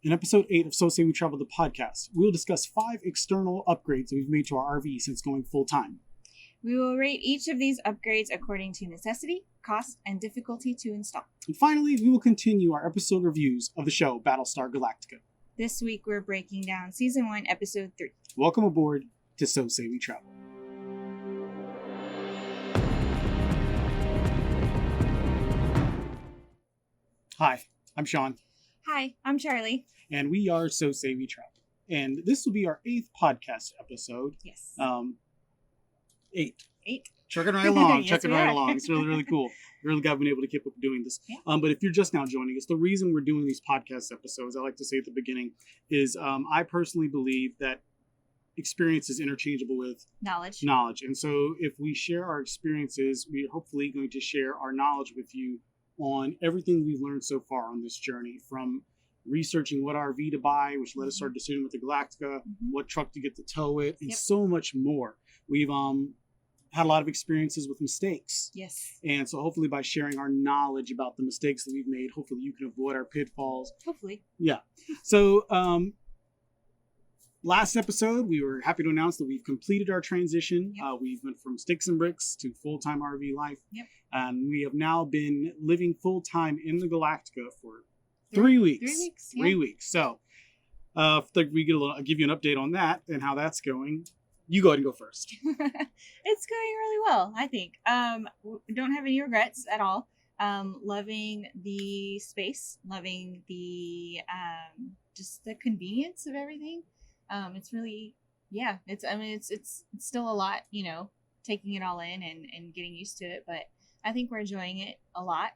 In episode 8 of So Say We Travel the podcast, we will discuss 5 external upgrades that we've made to our RV since going full-time. We will rate each of these upgrades according to necessity, cost, and difficulty to install. And finally, we will continue our episode reviews of the show Battlestar Galactica. This week, we're breaking down Season 1, Episode 3. Welcome aboard to So Say We Travel. Hi, I'm Sean. Hi, I'm Charlie. And we are So Say We Travel. And this will be our 8th podcast episode. Yes. 8. 8. Chugging right along, Yes, chugging we right are. along. It's really, really cool. Really glad we've been able to keep up doing this. Yeah. But if you're just now joining us, the reason we're doing these podcast episodes, I like to say at the beginning, is I personally believe that experience is interchangeable with Knowledge. And so if we share our experiences, we are hopefully going to share our knowledge with you on everything we've learned so far on this journey, from researching what RV to buy, which led us to our decision with the Galactica, what truck to get to tow it, and so much more. We've had a lot of experiences with mistakes. Yes. And so hopefully by sharing our knowledge about the mistakes that we've made, hopefully you can avoid our pitfalls. Hopefully. Yeah. So last episode, we were happy to announce that we've completed our transition. Yep. We've went from sticks and bricks to full-time RV life. Yep. And we have now been living full-time in the Galactica for 3 weeks. 3 weeks. 3 weeks. So I'll give you an update on that and how that's going. You go ahead and go first. It's going really well, I think. Don't have any regrets at all. Loving the space, loving the just the convenience of everything. It's really, it's still a lot, taking it all in and getting used to it, but I think we're enjoying it a lot.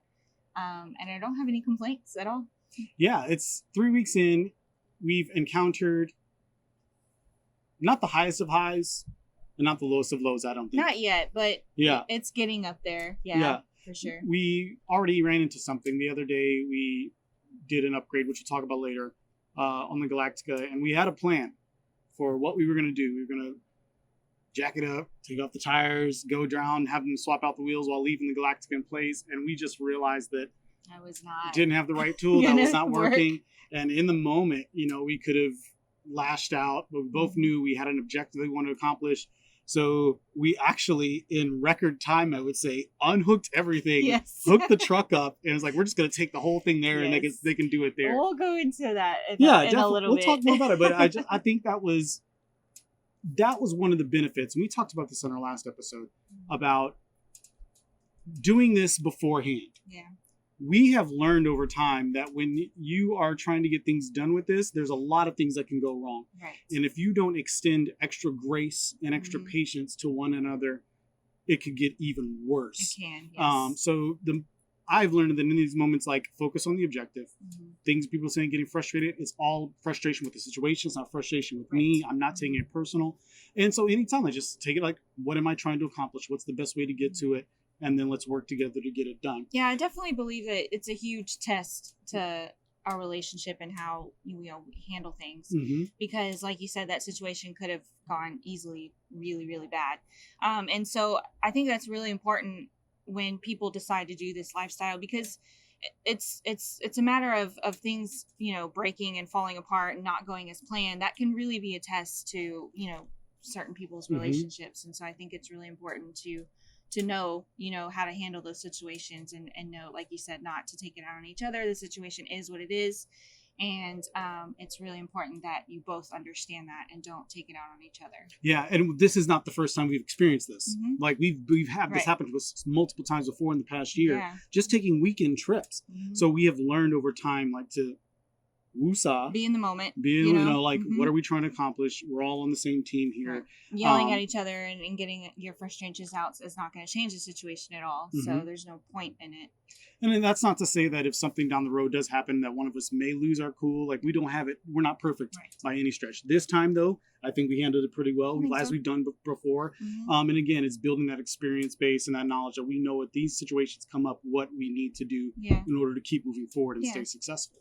And I don't have any complaints at all. Yeah, it's 3 weeks in. We've encountered not the highest of highs and not the lowest of lows, I don't think. Not yet, but yeah, it's getting up there. Yeah, for sure. We already ran into something. The other day we did an upgrade, which we'll talk about later, on the Galactica, and we had a plan for what we were going to do. We were going to jack it up, take off the tires, go down, have them swap out the wheels while leaving the Galactica in place, and we just realized that I was not. Didn't have the right tool. That was not working. And in the moment, we could have lashed out, but we both knew we had an objective we wanted to accomplish. So we actually, in record time, I would say, unhooked everything, yes. hooked the truck up, and it was like, we're just going to take the whole thing there, and they can do it there. We'll go into that in definitely. a little We'll bit. talk more about it, but I think that was one of the benefits. And we talked about this on our last episode about doing this beforehand. Yeah. We have learned over time that when you are trying to get things done with this, there's a lot of things that can go wrong. Right. And if you don't extend extra grace and extra patience to one another, it could get even worse. It can, yes. So I've learned that in these moments, like, focus on the objective. Things people saying getting frustrated, it's all frustration with the situation. It's not frustration with me. I'm not taking it personal. And so anytime I just take it like, what am I trying to accomplish? What's the best way to get to it? And then let's work together to get it done. Yeah, I definitely believe that it's a huge test to our relationship and how we handle things. Because, like you said, that situation could have gone easily really, really bad. And so I think that's really important when people decide to do this lifestyle, because it's a matter of things, breaking and falling apart and not going as planned. That can really be a test to, certain people's relationships. And so I think it's really important to know, how to handle those situations and know, like you said, not to take it out on each other. The situation is what it is. And it's really important that you both understand that and don't take it out on each other. Yeah. And this is not the first time we've experienced this. Like we've had this happen to us multiple times before in the past year, just taking weekend trips. So we have learned over time, like, to woosah. Be in the moment. What are we trying to accomplish? We're all on the same team here. Right. Yelling at each other and getting your frustrations out is not going to change the situation at all. So there's no point in it. And then that's not to say that if something down the road does happen that one of us may lose our cool. Like, we don't have it. We're not perfect by any stretch. This time, though, I think we handled it pretty well, as we've done before. And again, it's building that experience base and that knowledge that we know if these situations come up, what we need to do in order to keep moving forward and stay successful.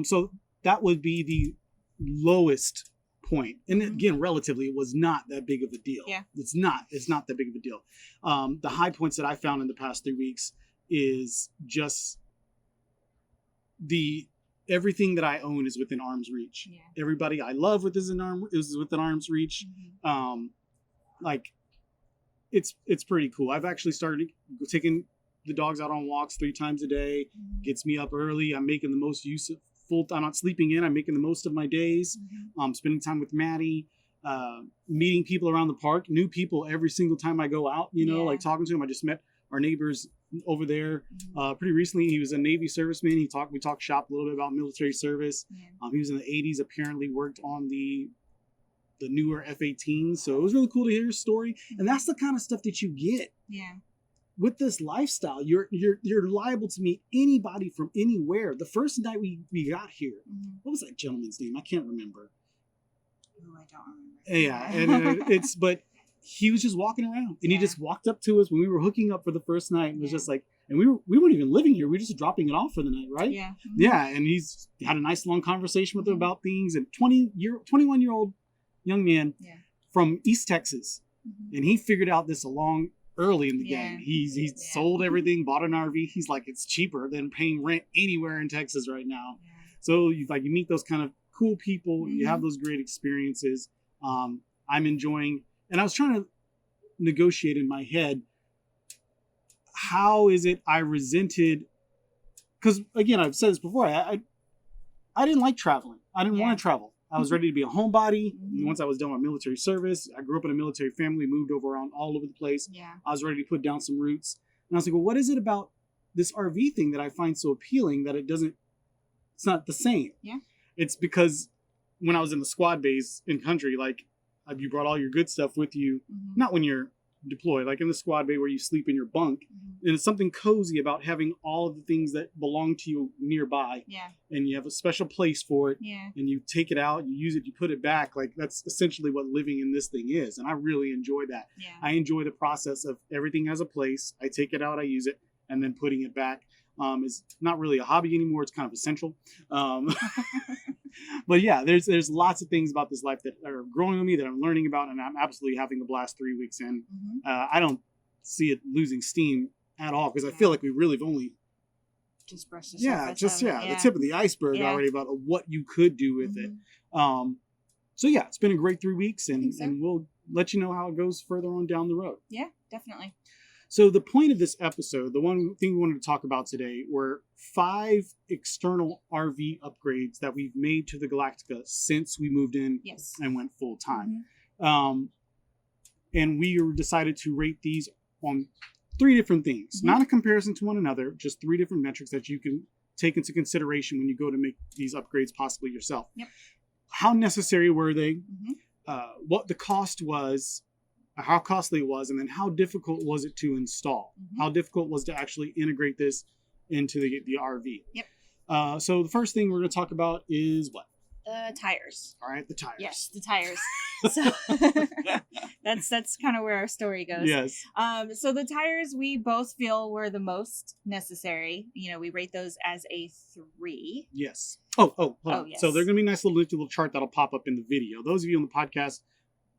So that would be the lowest point. And again, relatively, it was not that big of a deal. Yeah. It's not that big of a deal. The high points that I found in the past 3 weeks is just the everything that I own is within arm's reach. Yeah. Everybody I love is within arm's reach. Mm-hmm. Like it's pretty cool. I've actually started taking the dogs out on walks 3 times a day. Mm-hmm. Gets me up early. I'm making the most use of I'm not sleeping in. I'm making the most of my days. Mm-hmm. Spending time with Maddie, meeting people around the park, new people every single time I go out, like talking to them. I just met our neighbors over there pretty recently. He was a Navy serviceman. We talked shop a little bit about military service. He was in the 80s, apparently worked on the newer F-18s. So it was really cool to hear his story. And that's the kind of stuff that you get. Yeah. With this lifestyle, you're liable to meet anybody from anywhere. The first night we got here, what was that gentleman's name? I can't remember. Oh, I don't remember. Yeah, and but he was just walking around, and he just walked up to us when we were hooking up for the first night, and was just like, and we weren't even living here. We were just dropping it off for the night, right? Yeah. Mm-hmm. Yeah, and he's had a nice long conversation with him about things. And 21-year-old young man from East Texas, and he figured out this early in the game. He sold everything, bought an RV. He's like, it's cheaper than paying rent anywhere in Texas right now. Yeah. So you meet those kind of cool people. You have those great experiences. I'm enjoying, and I was trying to negotiate in my head, how is it I resented, because again, I've said this before, I didn't like traveling. I didn't want to travel. I was ready to be a homebody. Once I was done with military service, I grew up in a military family, moved around all over the place. Yeah. I was ready to put down some roots. And I was like, well, what is it about this RV thing that I find so appealing that it's not the same? Yeah. It's because when I was in the squad base in country, like you brought all your good stuff with you, not when you're deployed, like in the squad bay where you sleep in your bunk. And it's something cozy about having all of the things that belong to you nearby. Yeah. And you have a special place for it. Yeah. And you take it out, you use it, you put it back. Like that's essentially what living in this thing is. And I really enjoy that. Yeah. I enjoy the process of everything has a place. I take it out, I use it, and then putting it back is not really a hobby anymore. It's kind of essential. But yeah, there's lots of things about this life that are growing on me, that I'm learning about, and I'm absolutely having a blast 3 weeks in. I don't see it losing steam at all, because I feel like we really have only just brushed the surface. The tip of the iceberg already about what you could do with it. So yeah, it's been a great 3 weeks, and we'll let you know how it goes further on down the road. Yeah, definitely. So the point of this episode, the one thing we wanted to talk about today, were 5 external RV upgrades that we've made to the Galactica since we moved in and went full time. And we decided to rate these on 3 different things, not a comparison to one another, just 3 different metrics that you can take into consideration when you go to make these upgrades possibly yourself. How necessary were they? What the cost was, how costly it was, and then how difficult was it to install? How difficult was to actually integrate this into the RV? So the first thing we're going to talk about is what? Tires. All right, the tires. Yes, the tires. So that's kind of where our story goes. Yes. So the tires we both feel were the most necessary. We rate those as a 3. Yes. Hold on. Yes. So they're going to be a nice little chart that'll pop up in the video. Those of you on the podcast,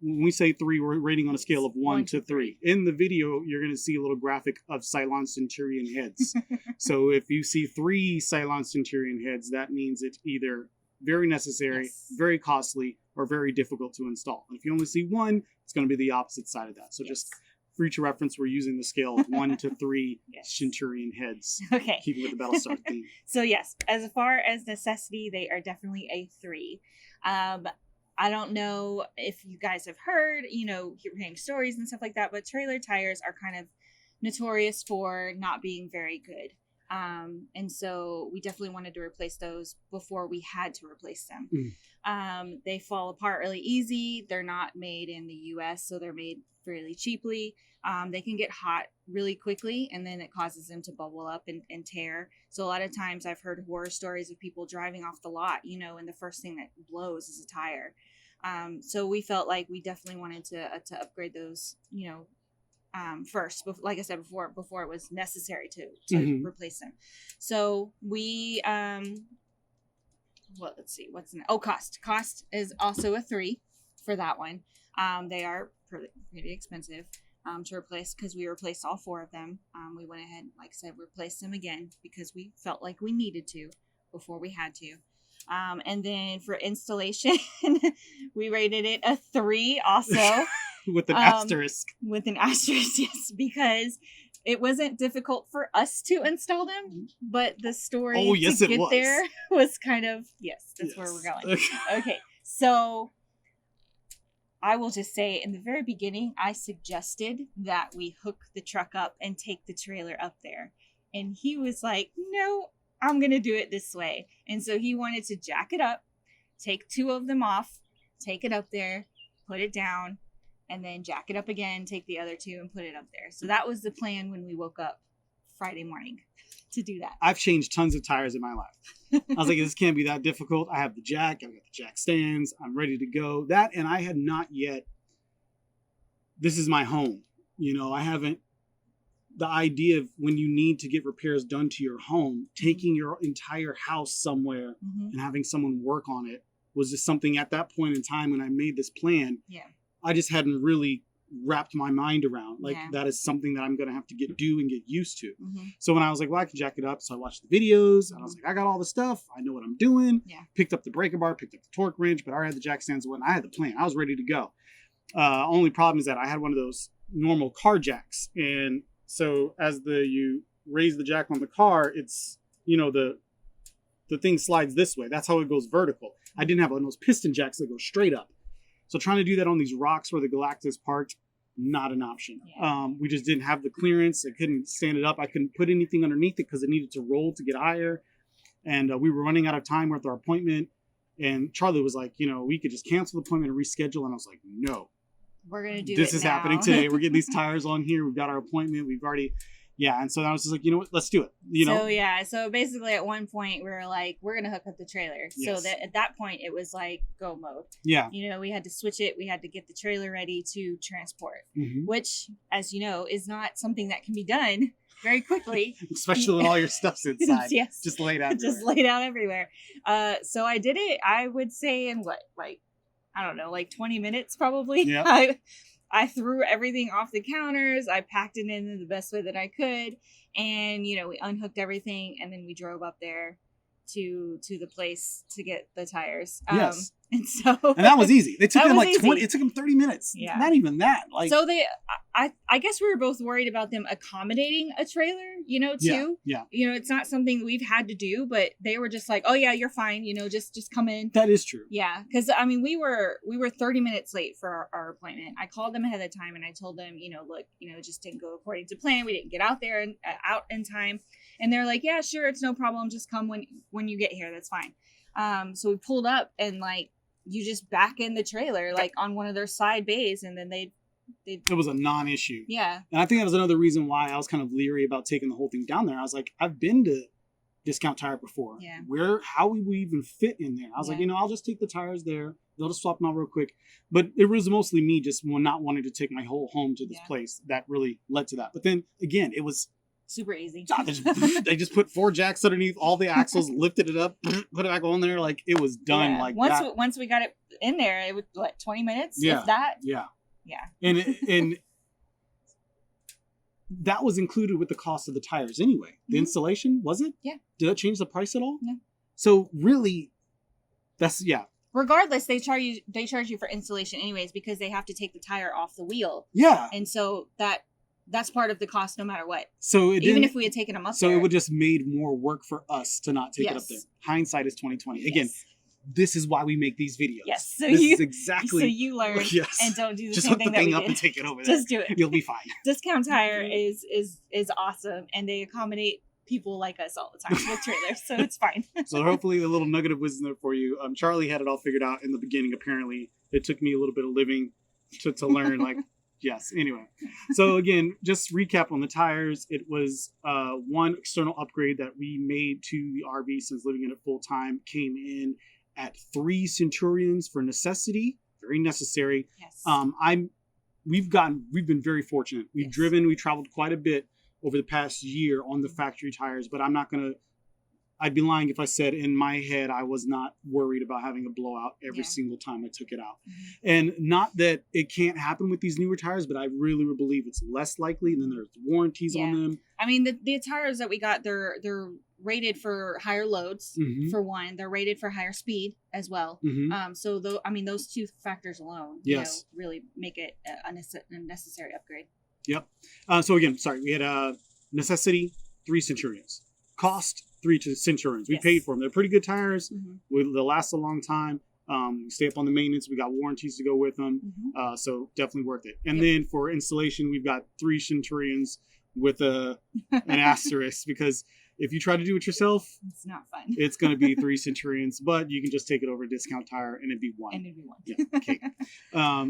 when we say 3, we're rating on a scale of 1 to 3. In the video, you're going to see a little graphic of Cylon Centurion heads. So if you see 3 Cylon Centurion heads, that means it's either very necessary, very costly, or very difficult to install. And if you only see 1, it's going to be the opposite side of that. So just for future reference, we're using the scale of 1 to 3 Centurion heads. Okay. Keeping with the Battlestar theme. So yes, as far as necessity, they are definitely a 3. I don't know if you guys have heard, you're hearing stories and stuff like that, but trailer tires are kind of notorious for not being very good. And so we definitely wanted to replace those before we had to replace them. They fall apart really easy. They're not made in the US, so they're made fairly cheaply. They can get hot really quickly, and then it causes them to bubble up and tear. So a lot of times I've heard horror stories of people driving off the lot, and the first thing that blows is a tire. So we felt like we definitely wanted to upgrade those, first, like I said before it was necessary to replace them. So we, let's see, cost is also a 3 for that one. They are pretty expensive to replace, because we replaced all 4 of them. We went ahead, like I said, replaced them again because we felt like we needed to. before we had to. And then for installation, we rated it a 3 also. With an asterisk. With an asterisk, yes, because it wasn't difficult for us to install them, but the story to get there was kind of, that's where we're going. Okay, so I will just say in the very beginning, I suggested that we hook the truck up and take the trailer up there. And he was like, no, I'm going to do it this way. And so he wanted to jack it up, take 2 of them off, take it up there, put it down, and then jack it up again, take the other 2 and put it up there. So that was the plan when we woke up Friday morning to do that. I've changed tons of tires in my life. I was like, this can't be that difficult. I have the jack. I've got the jack stands. I'm ready to go. That, and I had not yet, this is my home. You know, I haven't, the idea of when you need to get repairs done to your home, taking your entire house somewhere and having someone work on it was just something at that point in time when I made this plan. Yeah. I just hadn't really wrapped my mind around. Like, that is something that I'm going to have to do and get used to. So when I was like, well, I can jack it up. So I watched the videos and I was like, I got all the stuff. I know what I'm doing. Picked up the breaker bar, picked up the torque wrench, but I already had the jack stands and I had the plan. I was ready to go. Only problem is that I had one of those normal car jacks. And so as you raise the jack on the car, it's, you know, the thing slides this way. That's how it goes vertical. I didn't have one of those piston jacks that go straight up. So trying to do that on these rocks where the Galactica's parked, not an option. We just didn't have the clearance. I couldn't stand it up. I couldn't put anything underneath it because it needed to roll to get higher. And we were running out of time with our appointment. And Charlie was like, you know, we could just cancel the appointment and reschedule. And I was like, no. We're going to do this is now. Happening today. We're getting these tires on here. We've got our appointment. We've already... Yeah, and so I was just like, you know what, let's do it. You know. So basically at one point we were like, we're gonna hook up the trailer. So that at that point it was like go mode. Yeah. You know, we had to switch it. We had to get the trailer ready to transport, which, as you know, is not something that can be done very quickly. Especially when all your stuff's inside. Just laid out. Just laid out everywhere. So I did it. I would say in I don't know, like 20 minutes probably. Yeah. I threw everything off the counters. I packed it in the best way that I could. And, you know, we unhooked everything and then we drove up there to the place to get the tires. Yes. And so and that was easy. It took them like 20. It took them 30 minutes. Yeah. Not even that. Like, so I guess we were both worried about them accommodating a trailer, you know, too. Yeah. You know, it's not something we've had to do, but they were just like, oh yeah, you're fine. You know, just come in. That is true. Yeah. Cause I mean, we were 30 minutes late for our appointment. I called them ahead of time and I told them, you know, look, you know, it just didn't go according to plan. We didn't get out there and out in time. And they're like, yeah, sure. It's no problem. Just come when you get here. That's fine. So we pulled up and like, you just back in the trailer like on one of their side bays and then it was a non-issue. Yeah. And I think that was another reason why I was kind of leery about taking the whole thing down there. I was like, I've been to Discount Tire before. Yeah. How would we even fit in there? I was like, you know, I'll just take the tires there. They'll just swap them out real quick. But it was mostly me just not wanting to take my whole home to this place that really led to that. But then again, it was super easy. They just put 4 jacks underneath all the axles, lifted it up, put it back on there. Like it was done. Like once we got it in there, it was 20 minutes. Yeah. If that. Yeah. Yeah. And that was included with the cost of the tires anyway. The installation, was it? Yeah. Did that change the price at all? No. So really, that's regardless, they charge you for installation anyways because they have to take the tire off the wheel. Yeah. And so that's part of the cost no matter what. So even if we had taken them up there. So it would just made more work for us to not take it up there. Hindsight is 20/20. Again, this is why we make these videos. Yes. So you learn and don't do the just same hook thing the thing that we up did. And take it over there. Just do it. You'll be fine. Discount Tire is awesome and they accommodate people like us all the time with trailers, so it's fine. So hopefully a little nugget of wisdom there for you. Charlie had it all figured out in the beginning. Apparently, it took me a little bit of living to learn. Like, yes. Anyway, so again, just recap on the tires. It was one external upgrade that we made to the RV since living in it full time. Came in at 3 Centurions for necessity, very necessary. Yes. We've been very fortunate. We've we traveled quite a bit over the past year on the factory tires, but I'd be lying if I said in my head I was not worried about having a blowout every single time I took it out. And not that it can't happen with these newer tires, but I really believe it's less likely. And then there's warranties on them. I mean, the tires that we got, they're rated for higher loads, for one. They're rated for higher speed as well. So those two factors alone, really make it a necessary upgrade. Yep. So again, sorry, we had necessity 3 Centurions, cost 3 Centurions. We paid for them. They're pretty good tires. They'll last a long time. Stay up on the maintenance. We got warranties to go with them. So definitely worth it. And then for installation, we've got 3 Centurions with an asterisk, because if you try to do it yourself, it's not fun. It's going to be 3 Centurions, but you can just take it over a discount tire and it'd be 1. Yeah. Okay.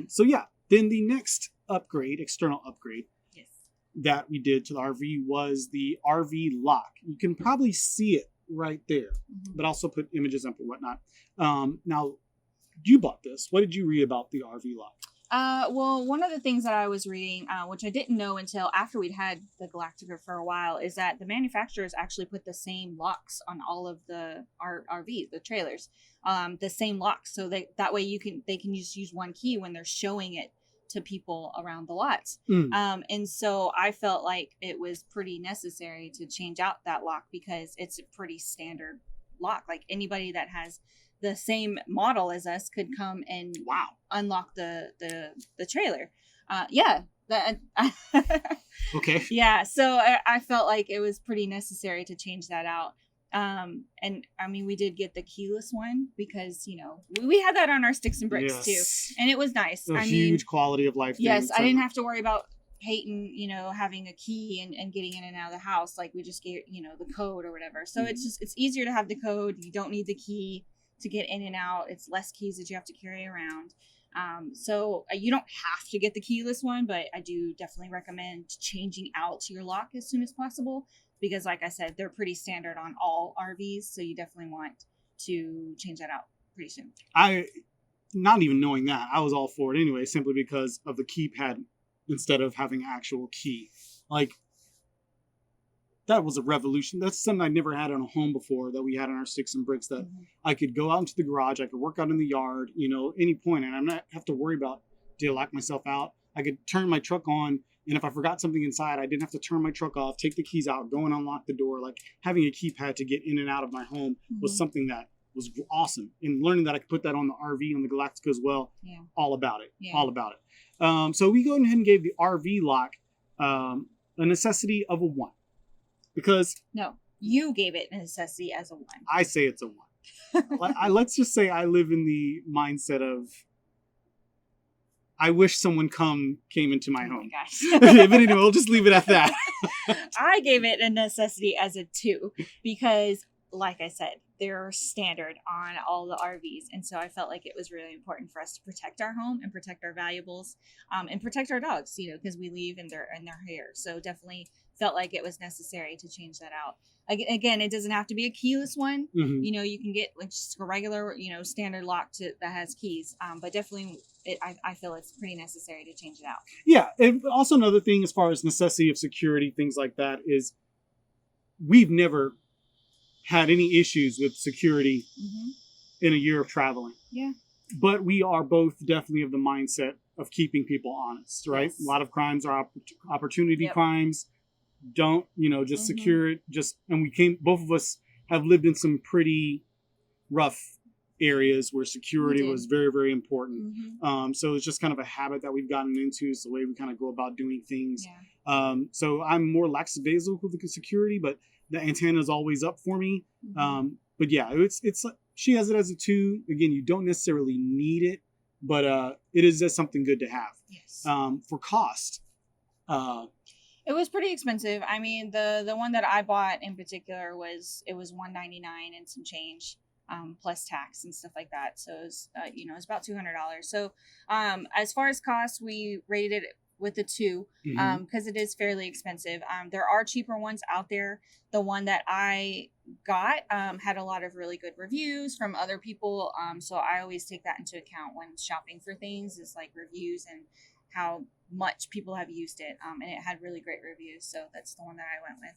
So yeah, then the next external upgrade that we did to the RV was the RVLock. You can probably see it right there, but also put images up and whatnot. Now, you bought this. What did you read about the RVLock? Well, one of the things that I was reading, which I didn't know until after we'd had the Galactica for a while, is that the manufacturers actually put the same locks on all of the RVs, the trailers, the same locks. So that way they can just use one key when they're showing it to people around the lots. And so I felt like it was pretty necessary to change out that lock, because it's a pretty standard lock. Like anybody that has the same model as us could come and unlock the trailer. Okay. Yeah, so I felt like it was pretty necessary to change that out. And I mean, we did get the keyless one because, we had that on our sticks and bricks too. And it was nice. A huge quality of life thing. Yes, I didn't have to worry about Peyton, having a key and getting in and out of the house. Like we just get, the code or whatever. So it's easier to have the code. You don't need the key to get in and out. It's less keys that you have to carry around. So you don't have to get the keyless one, but I do definitely recommend changing out your lock as soon as possible, because like I said, they're pretty standard on all RVs. So you definitely want to change that out pretty soon. Not even knowing that, I was all for it anyway, simply because of the keypad instead of having actual key. Like, that was a revolution. That's something I never had on a home before, that we had on our sticks and bricks, that I could go out into the garage, I could work out in the yard, any point, and I'm not have to worry about, did I lock myself out? I could turn my truck on, and if I forgot something inside, I didn't have to turn my truck off, take the keys out, go and unlock the door. Like, having a keypad to get in and out of my home was something that was awesome. And learning that I could put that on the RV, on the Galactica as well, all about it. All about it. So we go ahead and gave the RVLock a necessity of a 1. Because... No, you gave it a necessity as a 1. I say it's a 1. Let's just say I live in the mindset of, I wish someone came into my home. Oh my gosh. But anyway, we'll just leave it at that. I gave it a necessity as a 2 because, like I said, they're standard on all the RVs. And so I felt like it was really important for us to protect our home and protect our valuables, and protect our dogs, because we leave and they're here. So definitely felt like it was necessary to change that out. Again, it doesn't have to be a keyless one. You can get like just a regular, standard lock that has keys. But definitely, I feel it's pretty necessary to change it out. Yeah. And also another thing, as far as necessity of security, things like that, is we've never had any issues with security in a year of traveling. Yeah. But we are both definitely of the mindset of keeping people honest, right? Yes. A lot of crimes are opportunity crimes. Don't, just secure it. And both of us have lived in some pretty rough areas where security was very, very important. So it's just kind of a habit that we've gotten into. It's the way we kind of go about doing things. Yeah. So I'm more lackadaisical with the security, but the antenna is always up for me. But yeah, it's she has it as a 2. Again, you don't necessarily need it, but it is just something good to have. Yes. For cost, it was pretty expensive. I mean, the one that I bought in particular was $199 and some change, plus tax and stuff like that. So it was, it's about $200. So as far as cost, we rated it with a 2 because it is fairly expensive. There are cheaper ones out there. The one that I got had a lot of really good reviews from other people. So I always take that into account when shopping for things, is like reviews and how much people have used it. And it had really great reviews. So that's the one that I went with.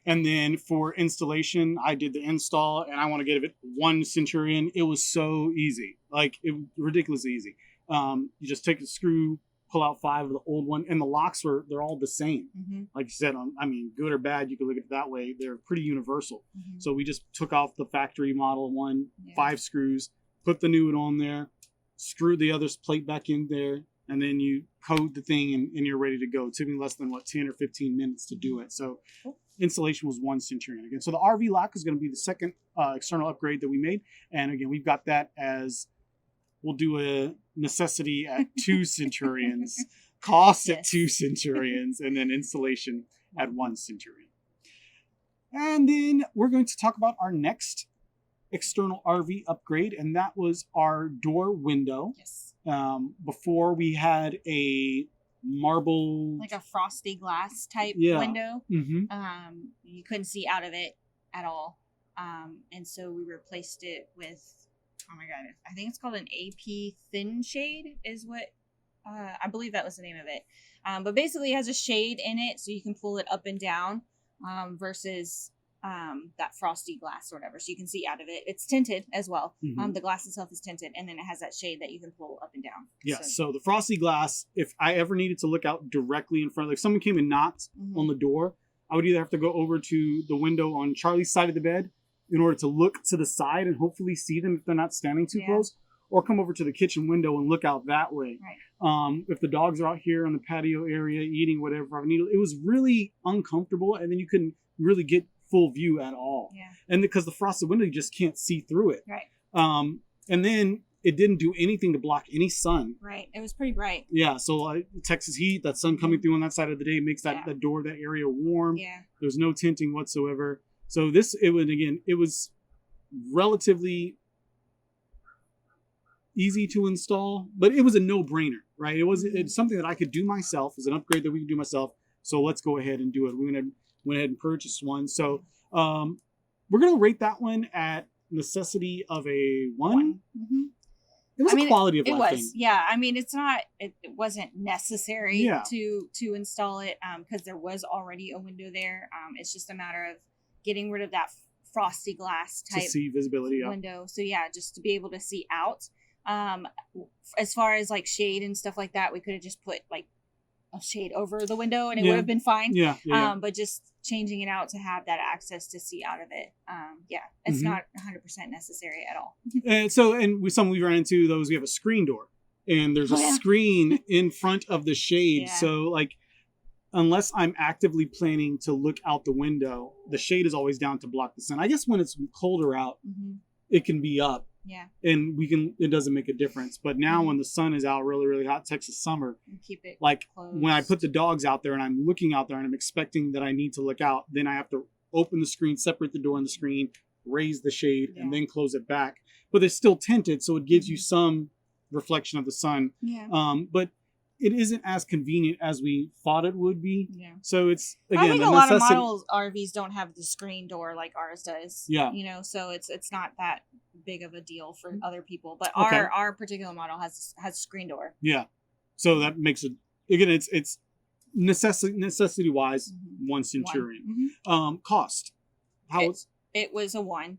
And then for installation, I did the install, and I want to give it 1 Centurion. It was so easy, like ridiculously easy. You just take the screw, pull out 5 of the old one, and the locks they're all the same. Like you said, I mean, good or bad, you can look at it that way. They're pretty universal. So we just took off the factory model one, 5 screws, put the new one on there, screw the other plate back in there, and then you code the thing and you're ready to go. It took me less than 10 or 15 minutes to do it. So installation was 1 Centurion again. So the RVLock is going to be the second external upgrade that we made. And again, we've got that as, we'll do a necessity at 2 Centurions, cost at 2 Centurions, and then installation at 1 Centurion. And then we're going to talk about our next external RV upgrade, and that was our door window. Yes. Before we had a marble, like a frosty glass type window. You couldn't see out of it at all. And so we replaced it with, oh my god, I think it's called an AP thin shade is what, I believe that was the name of it. But basically it has a shade in it so you can pull it up and down, versus that frosty glass or whatever, so you can see out of it. It's tinted as well. The glass itself is tinted, and then it has that shade that you can pull up and down. So the frosty glass, if I ever needed to look out directly in front, like if someone came and knocked on the door, I would either have to go over to the window on Charlie's side of the bed in order to look to the side and hopefully see them if they're not standing too close, or come over to the kitchen window and look out that way. If the dogs are out here on the patio area eating whatever, I mean, it was really uncomfortable, and then you couldn't really get full view at all. And because the frosted window, you just can't see through it. And then it didn't do anything to block any sun. It was pretty bright. So Texas heat, that sun coming through on that side of the day makes that door, that area warm. There's no tinting whatsoever. So it was relatively easy to install, but it was a no-brainer, right? It's something that I could do myself. It's an upgrade that we could do myself. So let's go ahead and do it. We went ahead and purchased one. So we're going to rate that one at necessity of a 1. It was a quality of life thing. I mean, it wasn't necessary to install it, because there was already a window there. It's just a matter of getting rid of that frosty glass type to see visibility window. So just to be able to see out. As far as like shade and stuff like that, we could have just put like a shade over the window and it would have been fine. But just changing it out to have that access to see out of it, it's not 100% necessary at all. And with some we ran into those, we have a screen door, and there's a screen in front of the shade. So like, unless I'm actively planning to look out the window, the shade is always down to block the sun. I guess when it's colder out, it can be up. And it doesn't make a difference. But now when the sun is out really, really hot, Texas summer, keep it like closed. When I put the dogs out there and I'm looking out there and I'm expecting that I need to look out, then I have to open the screen, separate the door and the screen, raise the shade, and then close it back. But it's still tinted, so it gives you some reflection of the sun. But it isn't as convenient as we thought it would be. So it's, again, I think a lot of models RVs don't have the screen door like ours does. So it's not that big of a deal for other people. But our particular model has screen door. So that makes it, again, it's necessity wise 1 Centurion. Cost. It was a 1.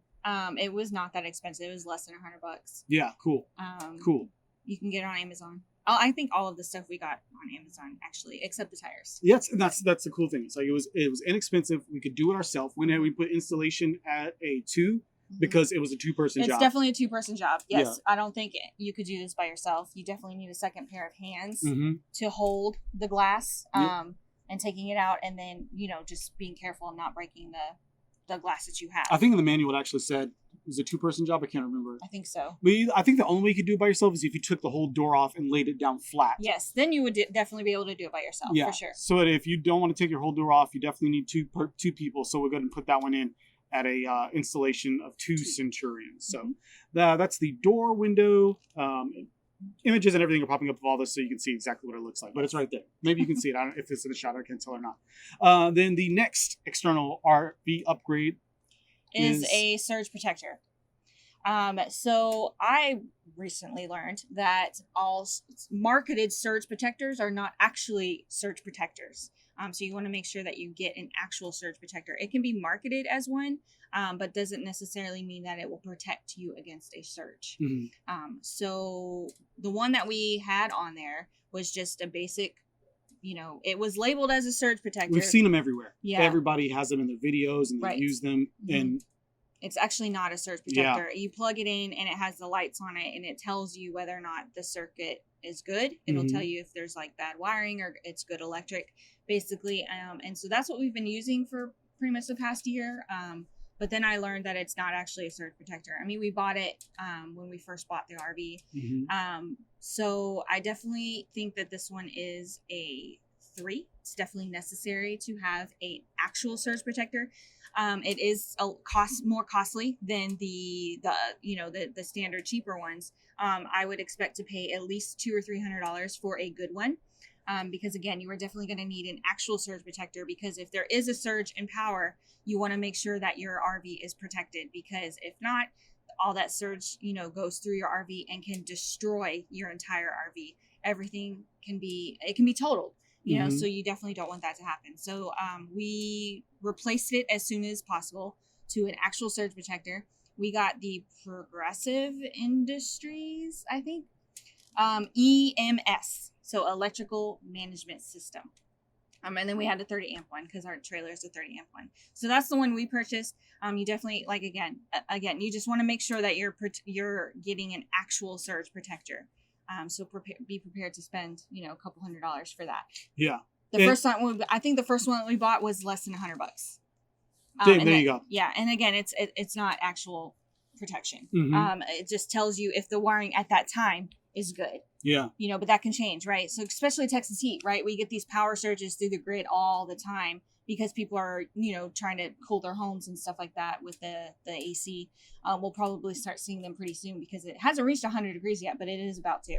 It was not that expensive. It was less than $100. Cool. Cool. You can get it on Amazon. I think all of the stuff we got on Amazon, actually, except the tires. Yes, and that's the cool thing. It's like it was inexpensive. We could do it ourselves. We put installation at a 2 because it was a 2-person job. It's definitely a 2-person job. Yes, I don't think you could do this by yourself. You definitely need a second pair of hands to hold the glass and taking it out, and then just being careful and not breaking the glass that you have. I think in the manual it actually said it was a 2-person job. I can't remember. I think so. But I think the only way you could do it by yourself is if you took the whole door off and laid it down flat. Yes, then you would definitely be able to do it by yourself, for sure. So if you don't want to take your whole door off, you definitely need two people. So we'll go ahead and put that one in at a installation of 2 Centurions. So that's the door window. Images and everything are popping up of all this, so you can see exactly what it looks like. But it's right there. Maybe you can see it. I don't know if it's in the shot. I can't tell or not. Then the next external RV upgrade is a surge protector. So I recently learned that all marketed surge protectors are not actually surge protectors. So you want to make sure that you get an actual surge protector. It can be marketed as one, but doesn't necessarily mean that it will protect you against a surge. So the one that we had on there was just a basic, it was labeled as a surge protector. We've seen them everywhere. Yeah. Everybody has them in their videos and they use them. And it's actually not a surge protector. You plug it in and it has the lights on it and it tells you whether or not the circuit is good. It'll tell you if there's like bad wiring or it's good electric, basically. And so that's what we've been using for pretty much the past year. But then I learned that it's not actually a surge protector. I mean, we bought it when we first bought the RV. So I definitely think that this one is a 3. It's definitely necessary to have a actual surge protector. It is more costly than the standard cheaper ones. I would expect to pay at least $200 or $300 for a good one. Because again, you are definitely going to need an actual surge protector, because if there is a surge in power, you want to make sure that your RV is protected, because if not, all that surge, goes through your RV and can destroy your entire RV. Everything can be totaled, so you definitely don't want that to happen. So we replaced it as soon as possible to an actual surge protector. We got the Progressive Industries, I think, EMS. So electrical management system. And then we had a 30 amp one because our trailer is a 30 amp one. So that's the one we purchased. You definitely, like, again, you just want to make sure that you're getting an actual surge protector. So be prepared to spend, a couple $100 for that. Yeah. I think the first one that we bought was less than $100. There you go. Yeah. And again, it's not actual protection. It just tells you if the wiring at that time is good. Yeah. But that can change, right? So especially Texas heat, right? We get these power surges through the grid all the time because people are, trying to cool their homes and stuff like that with the AC. We'll probably start seeing them pretty soon because it hasn't reached 100 degrees yet, but it is about to.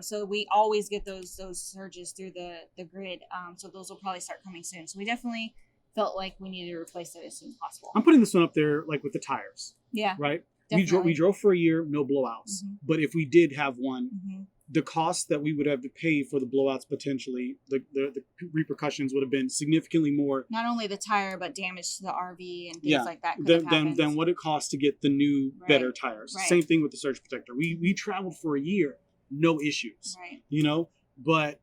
So we always get those surges through the grid. So those will probably start coming soon. So we definitely felt like we needed to replace it as soon as possible. I'm putting this one up there like with the tires. Yeah. Right? Definitely. We drove for a year, no blowouts. But if we did have one, the cost that we would have to pay for the blowouts, potentially, the repercussions would have been significantly more. Not only the tire, but damage to the RV and things like that. Than what it costs to get the new, better tires. Right. Same thing with the surge protector. We traveled for a year, no issues. Right. But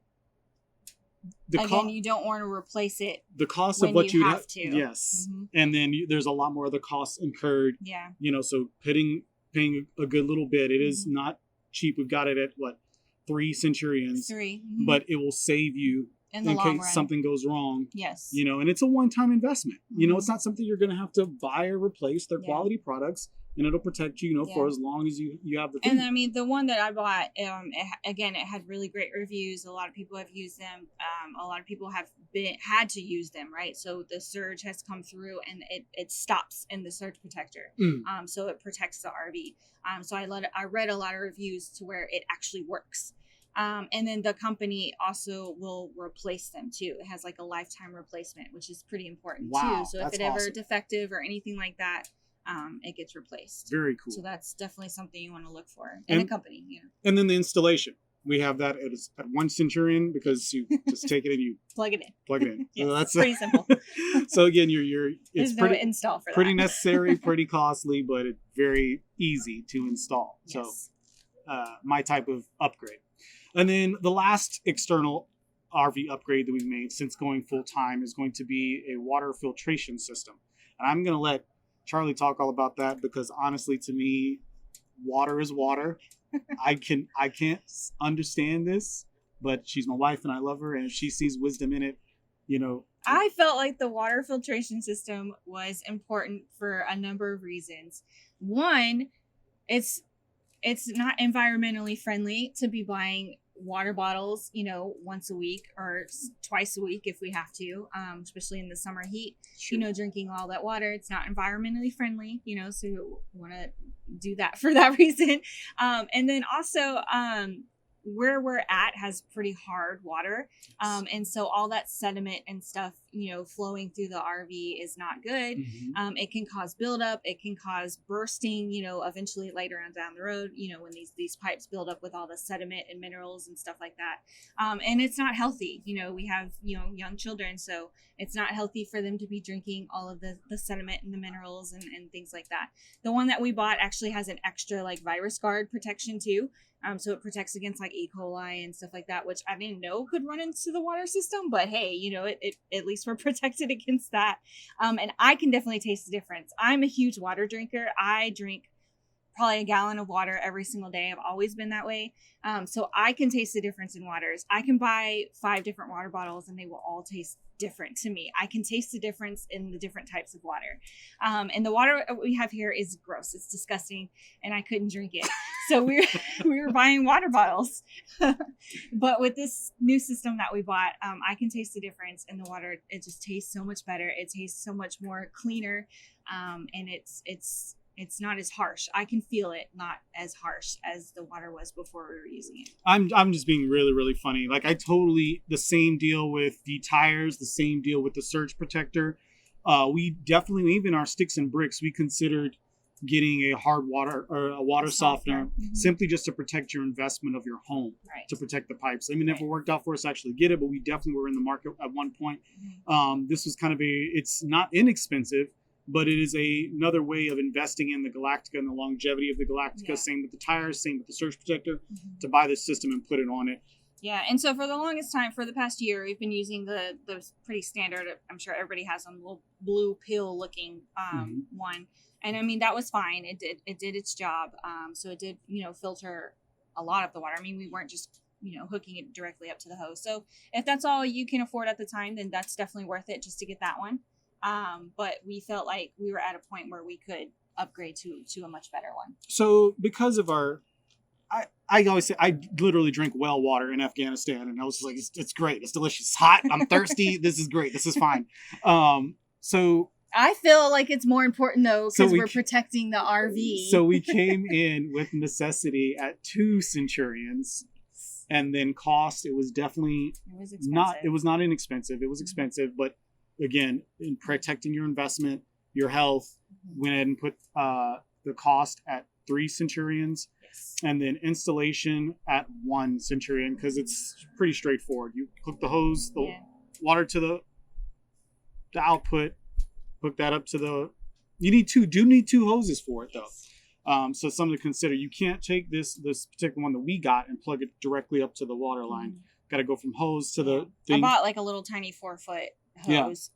you don't want to replace it. The cost of what you have to. Yes. And then there's a lot more of the costs incurred. Yeah. So paying a good little bit. It is not cheap. We've got it at 3 Centurions. 3. But it will save you in case something goes wrong. Yes. And it's a one-time investment. It's not something you're going to have to buy or replace. They're quality products, and it'll protect you, for as long as you have the thing. And I mean, the one that I bought, it had really great reviews. A lot of people have used them. A lot of people have had to use them, right? So the surge has come through and it stops in the surge protector. So it protects the RV. So I read a lot of reviews to where it actually works. And then the company also will replace them too. It has like a lifetime replacement, which is pretty important too. So if it ever defective or anything like that, it gets replaced. Very cool. So that's definitely something you want to look for in a company. And then the installation. We have that at 1 Centurion because you just take it and you plug it in. Yes, so that's pretty simple. So again, it's pretty install for that. Pretty necessary, pretty costly, but it's very easy to install. Yes. So my type of upgrade. And then the last external RV upgrade that we've made since going full time is going to be a water filtration system. And I'm going to let Charlie talk all about that because honestly, to me, water is water. I can't understand this, but she's my wife and I love her, and if she sees wisdom in it, I felt like the water filtration system was important for a number of reasons. One, it's not environmentally friendly to be buying water bottles, once a week or twice a week if we have to, especially in the summer heat. Sure. Drinking all that water, it's not environmentally friendly, so we want to do that for that reason. And then also, where we're at has pretty hard water. And so all that sediment and stuff, flowing through the RV is not good. It can cause buildup. It can cause bursting, eventually later on down the road, when these pipes build up with all the sediment and minerals and stuff like that. And it's not healthy. We have, young children, so it's not healthy for them to be drinking all of the sediment and the minerals and things like that. The one that we bought actually has an extra like virus guard protection too. So it protects against like E. coli and stuff like that, which I didn't know could run into the water system, but hey, it at least we're protected against that. And I can definitely taste the difference. I'm a huge water drinker. I drink probably a gallon of water every single day. I've always been that way. So I can taste the difference in waters. I can buy 5 different water bottles and they will all taste different to me. I can taste the difference in the different types of water. And the water we have here is gross. It's disgusting and I couldn't drink it. So we were buying water bottles. But with this new system that we bought, I can taste the difference in the water. It just tastes so much better. It tastes so much more cleaner. And it's not as harsh. I can feel it not as harsh as the water was before we were using it. I'm just being really, really funny. Like the same deal with the tires, the same deal with the surge protector. We definitely, even our sticks and bricks, we considered getting a hard water or a water softener simply just to protect your investment of your home, to protect the pipes. I mean, it never worked out for us to actually get it, but we definitely were in the market at one point. This was kind of it's not inexpensive, but it is another way of investing in the Galactica and the longevity of the Galactica. Same with the tires, same with the surge protector, to buy this system and put it on it. Yeah, and so for the longest time, for the past year, we've been using the pretty standard, I'm sure everybody has some little blue pill looking one. And I mean, that was fine. It did its job. So it did, filter a lot of the water. I mean, we weren't just, hooking it directly up to the hose. So if that's all you can afford at the time, then that's definitely worth it just to get that one. But we felt like we were at a point where we could upgrade to a much better one. So because of I always say I literally drink well water in Afghanistan, and I was just like, it's great, it's delicious, it's hot, I'm thirsty, this is great, this is fine. So I feel like it's more important though because we're protecting the RV. So we came in with necessity at 2 Centurions, and then cost. It was definitely it was not inexpensive. It was expensive, but again, in protecting your investment, your health, went ahead and put the cost at 3 Centurions. And then installation at 1 Centurion, because it's pretty straightforward. You hook the hose, the water to the output, hook that up to the. You need 2 hoses for it though. So something to consider. You can't take this particular one that we got and plug it directly up to the water line. Got to go from hose to the thing. I bought like a little tiny 4-foot hose.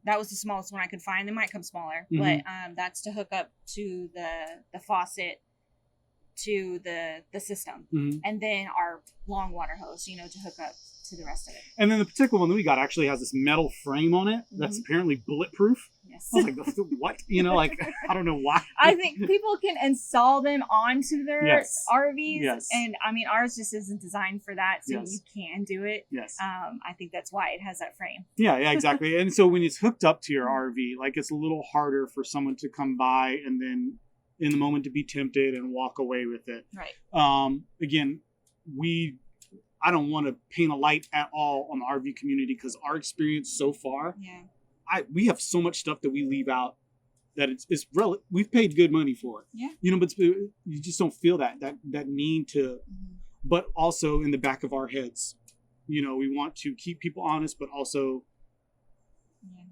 That was the smallest one I could find. They might come smaller, but that's to hook up to the faucet to the system, and then our long water hose, to hook up to the rest of it. And then the particular one that we got actually has this metal frame on it that's apparently bulletproof. Yes. I was like, what? I don't know why. I think people can install them onto their RVs. Yes. And I mean, ours just isn't designed for that, so you can do it. Yes. I think that's why it has that frame. Yeah, exactly. And so when it's hooked up to your RV, like it's a little harder for someone to come by and then in the moment to be tempted and walk away with it. Right. Again, I don't want to paint a light at all on the RV community because our experience so far, we have so much stuff that we leave out that it's we've paid good money for it. Yeah. But you just don't feel that need to, but also in the back of our heads, we want to keep people honest, but also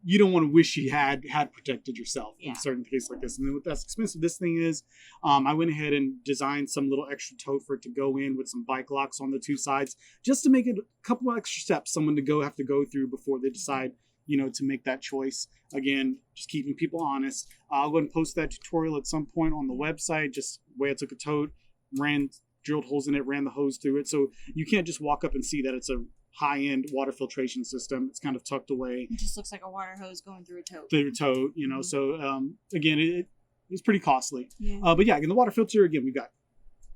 you don't want to wish you had protected yourself in certain cases like this. And then with as expensive this thing is, I went ahead and designed some little extra tote for it to go in with some bike locks on the 2 sides, just to make it a couple of extra steps someone have to go through before they decide, to make that choice. Again, just keeping people honest. I'll go ahead and post that tutorial at some point on the website, just the way I took a tote, drilled holes in it, ran the hose through it. So you can't just walk up and see that it's a high-end water filtration system. It's kind of tucked away. It just looks like a water hose going through a tote. So again, it's pretty costly. Yeah. But yeah, again, the water filter, again, we've got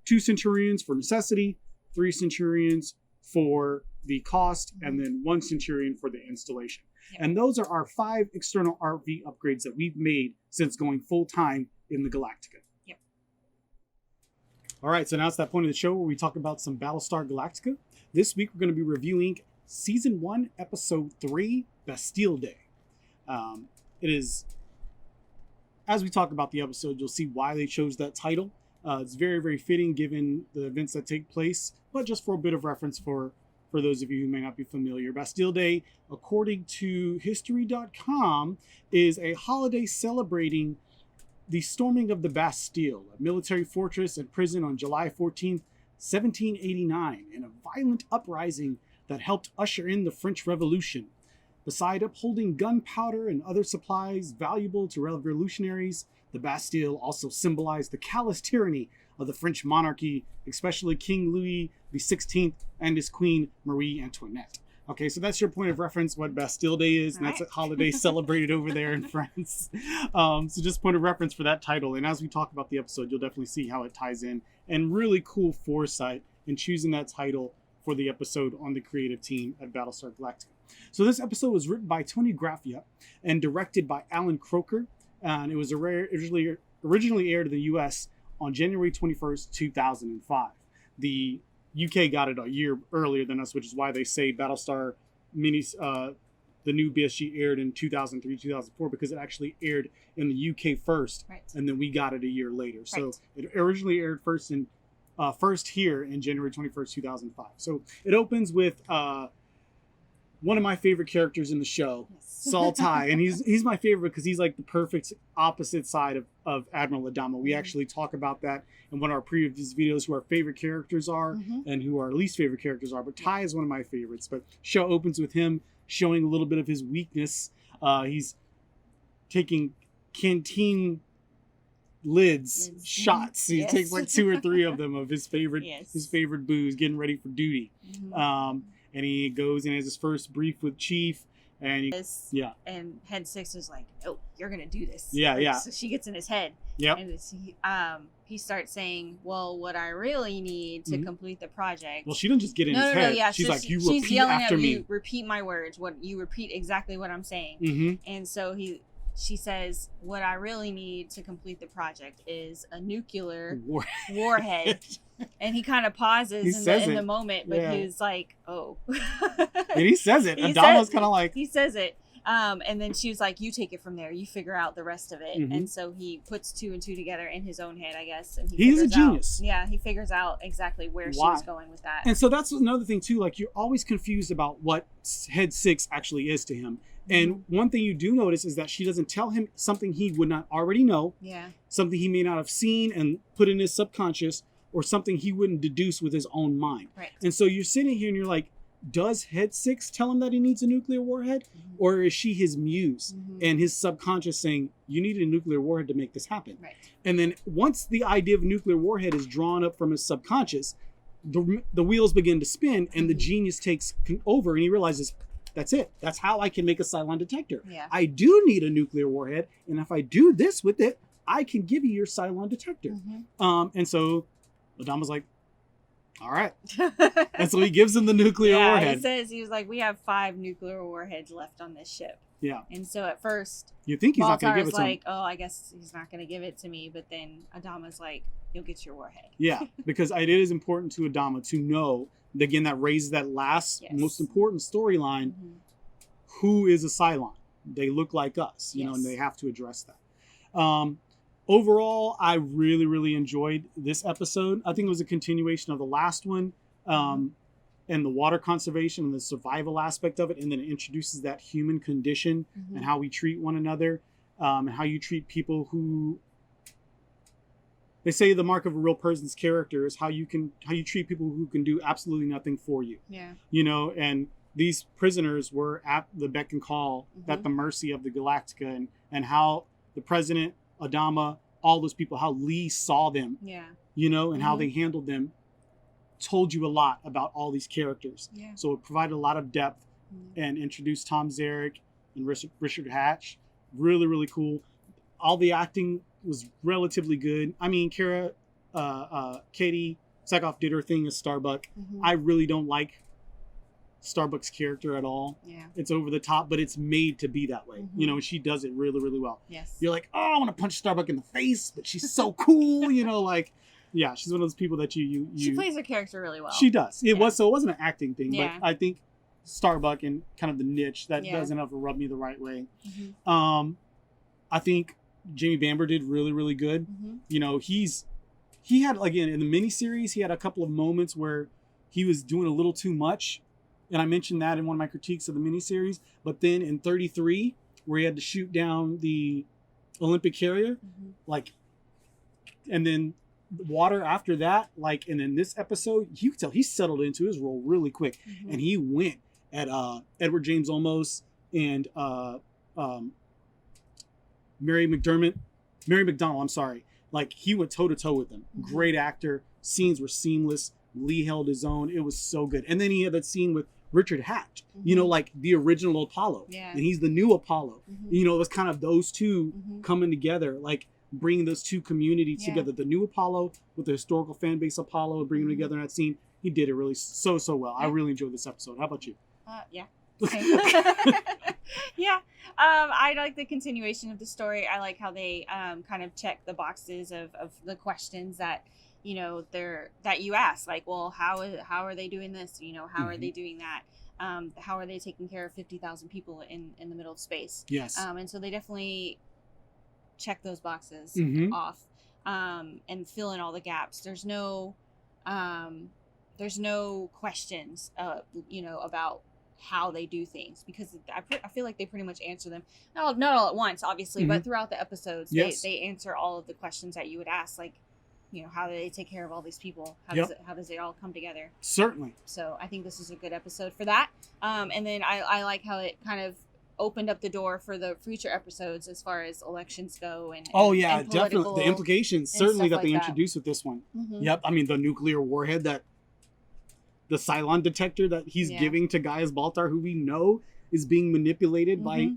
2 Centurions for necessity, 3 Centurions for the cost, and then 1 Centurion for the installation. Yeah. And those are our 5 external RV upgrades that we've made since going full-time in the Galactica. All right, so now it's that point of the show where we talk about some Battlestar Galactica. This week we're going to be reviewing Season 1, Episode 3, Bastille Day. It is, as we talk about the episode, you'll see why they chose that title. It's very, very fitting given the events that take place, but just for a bit of reference for those of you who may not be familiar. Bastille Day, according to History.com, is a holiday celebrating the storming of the Bastille, a military fortress and prison on July 14th, 1789, in a violent uprising that helped usher in the French Revolution. Beside upholding gunpowder and other supplies valuable to revolutionaries, the Bastille also symbolized the callous tyranny of the French monarchy, especially King Louis XVI and his queen Marie Antoinette. Okay, so that's your point of reference, what Bastille Day is, and that's a holiday celebrated over there in France. So just point of reference for that title. And as we talk about the episode, you'll definitely see how it ties in. And really cool foresight in choosing that title for the episode on the creative team at Battlestar Galactica. So this episode was written by Tony Graffia and directed by Alan Croker. And it was originally aired in the U.S. on January 21st, 2005. The UK got it a year earlier than us, which is why they say Battlestar the new BSG aired in 2003, 2004, because it actually aired in the UK first, and then we got it a year later. So it originally aired first here in January 21st, 2005. So it opens with one of my favorite characters in the show, Saul Tigh, and he's my favorite because he's like the perfect opposite side of Admiral Adama. We actually talk about that in one of our previous videos, who our favorite characters are and who our least favorite characters are. But Tigh is one of my favorites. But show opens with him showing a little bit of his weakness. He's taking canteen lids shots. He takes like 2 or 3 of them of his favorite booze, getting ready for duty. And he goes and has his first brief with Chief. And and Head 6 is like, "Oh, you're gonna do this." So she gets in his head. And he starts saying, "Well, what I really need to complete the project." Well, she doesn't just get in his head. She's like, "You repeat yelling after at me. You repeat my words. What you repeat exactly what I'm saying." And so she says, "What I really need to complete the project is a nuclear warhead." And he kind of pauses in the moment, but he's like, "Oh." And he says it. Adama's kind of like... He says it. And then she was like, "You take it from there. You figure out the rest of it." And so he puts 2 and 2 together in his own head, I guess. And he's a genius. He figures out exactly where she was going with that. And so that's another thing, too. Like, you're always confused about what Head 6 actually is to him. And one thing you do notice is that she doesn't tell him something he would not already know. Something he may not have seen and put in his subconscious, or something he wouldn't deduce with his own mind. And so you're sitting here and you're like, does Head 6 tell him that he needs a nuclear warhead? Or is she his muse and his subconscious saying, you need a nuclear warhead to make this happen? And then once the idea of a nuclear warhead is drawn up from his subconscious, the wheels begin to spin and the genius takes over and he realizes, that's it. That's how I can make a Cylon detector. I do need a nuclear warhead. And if I do this with it, I can give you your Cylon detector. And so Adama's like, all right. And so he gives him the nuclear warhead. He says, he was like, "We have 5 nuclear warheads left on this ship." And so at first, you think he's not going to give it to him. like, "Oh, I guess he's not going to give it to me." But then Adama's like, "You'll get your warhead." Because it is important to Adama to know, again, that raises that last most important storyline. Who is a Cylon? They look like us, you know, and they have to address that. Overall, I really, really enjoyed this episode. I think it was a continuation of the last one, and the water conservation and the survival aspect of it, and then it introduces that human condition and how we treat one another, and how you treat people who... They say the mark of a real person's character is how you treat people who can do absolutely nothing for you. You know, and these prisoners were at the beck and call, at the mercy of the Galactica, and how the president, Adama, all those people, how Lee saw them, you know, and how they handled them, told you a lot about all these characters. So it provided a lot of depth and introduced Tom Zarek and Richard Hatch. Really, really cool. All the acting was relatively good. I mean, Katie Sackhoff did her thing as Starbuck. I really don't like Starbuck's character at all. It's over the top, but it's made to be that way. You know, she does it really, really well. You're like, oh, I want to punch Starbuck in the face, but she's so cool, you know, like, Yeah, she's one of those people that you She plays her character really well. She does. It wasn't an acting thing, Yeah. but I think Starbuck and kind of the niche that doesn't ever rub me the right way. Mm-hmm. I think Jamie Bamber did really, really good. Mm-hmm. You know, he had, again, in the miniseries, he had a couple of moments where he was doing a little too much. And I mentioned that in one of my critiques of the miniseries. But then in 33, where he had to shoot down the Olympic carrier, like, and then water after that, like, and in this episode, you could tell he settled into his role really quick. And he went at Edward James Olmos and Mary McDonnell, I'm sorry. Like, he went toe-to-toe with them. Great actor. Scenes were seamless. Lee held his own. It was so good. And then he had that scene with Richard Hatch, you know, like the original Apollo. Yeah. And he's the new Apollo. You know, it was kind of those two coming together, like bringing those two communities together. The new Apollo with the historical fan base Apollo, and bringing them together in that scene. He did it really so well. I really enjoyed this episode. How about you? Yeah. Yeah. I like the continuation of the story. I like how they kind of check the boxes of the questions that, you know, that you ask, like, well, how are they doing this? You know, how are they doing that? How are they taking care of 50,000 people in the middle of space? Yes. And so they definitely check those boxes off, and fill in all the gaps. There's no questions, you know, about how they do things, because I feel like they pretty much answer them, not all at once, obviously, but throughout the episodes. They answer all of the questions that you would ask, like, you know, how do they take care of all these people? How does it all come together? Certainly. So I think this is a good episode for that. And then I like how it kind of opened up the door for the future episodes as far as elections go, and definitely the implications certainly that they introduced with this one. Yep. I mean, the nuclear warhead, that the Cylon detector that he's giving to Gaius Baltar, who we know is being manipulated by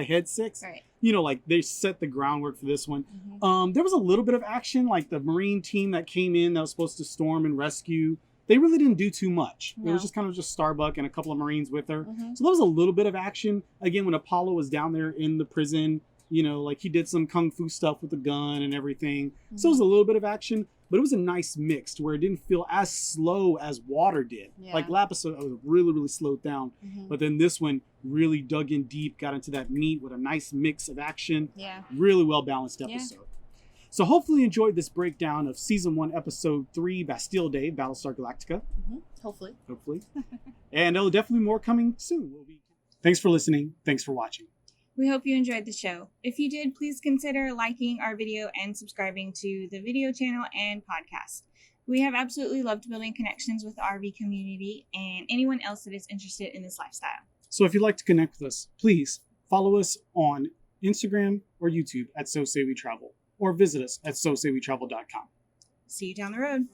Head 6. Right. You know, like, they set the groundwork for this one. There was a little bit of action, like the Marine team that came in that was supposed to storm and rescue. They really didn't do too much. No. It was just kind of just Starbuck and a couple of Marines with her. So there was a little bit of action. Again, when Apollo was down there in the prison, you know, like, he did some kung fu stuff with the gun and everything. So it was a little bit of action, but it was a nice mix to where it didn't feel as slow as Water did. Like, last episode, I was really, really slowed down. But then this one really dug in deep, got into that meat with a nice mix of action. Really well balanced episode. So hopefully you enjoyed this breakdown of Season 1, Episode 3, Bastille Day, Battlestar Galactica. Hopefully. And there'll definitely be more coming soon. Thanks for listening. Thanks for watching. We hope you enjoyed the show. If you did, please consider liking our video and subscribing to the video channel and podcast. We have absolutely loved building connections with the RV community and anyone else that is interested in this lifestyle. So if you'd like to connect with us, please follow us on Instagram or YouTube at So Say We Travel, or visit us at SoSayWeTravel.com. See you down the road.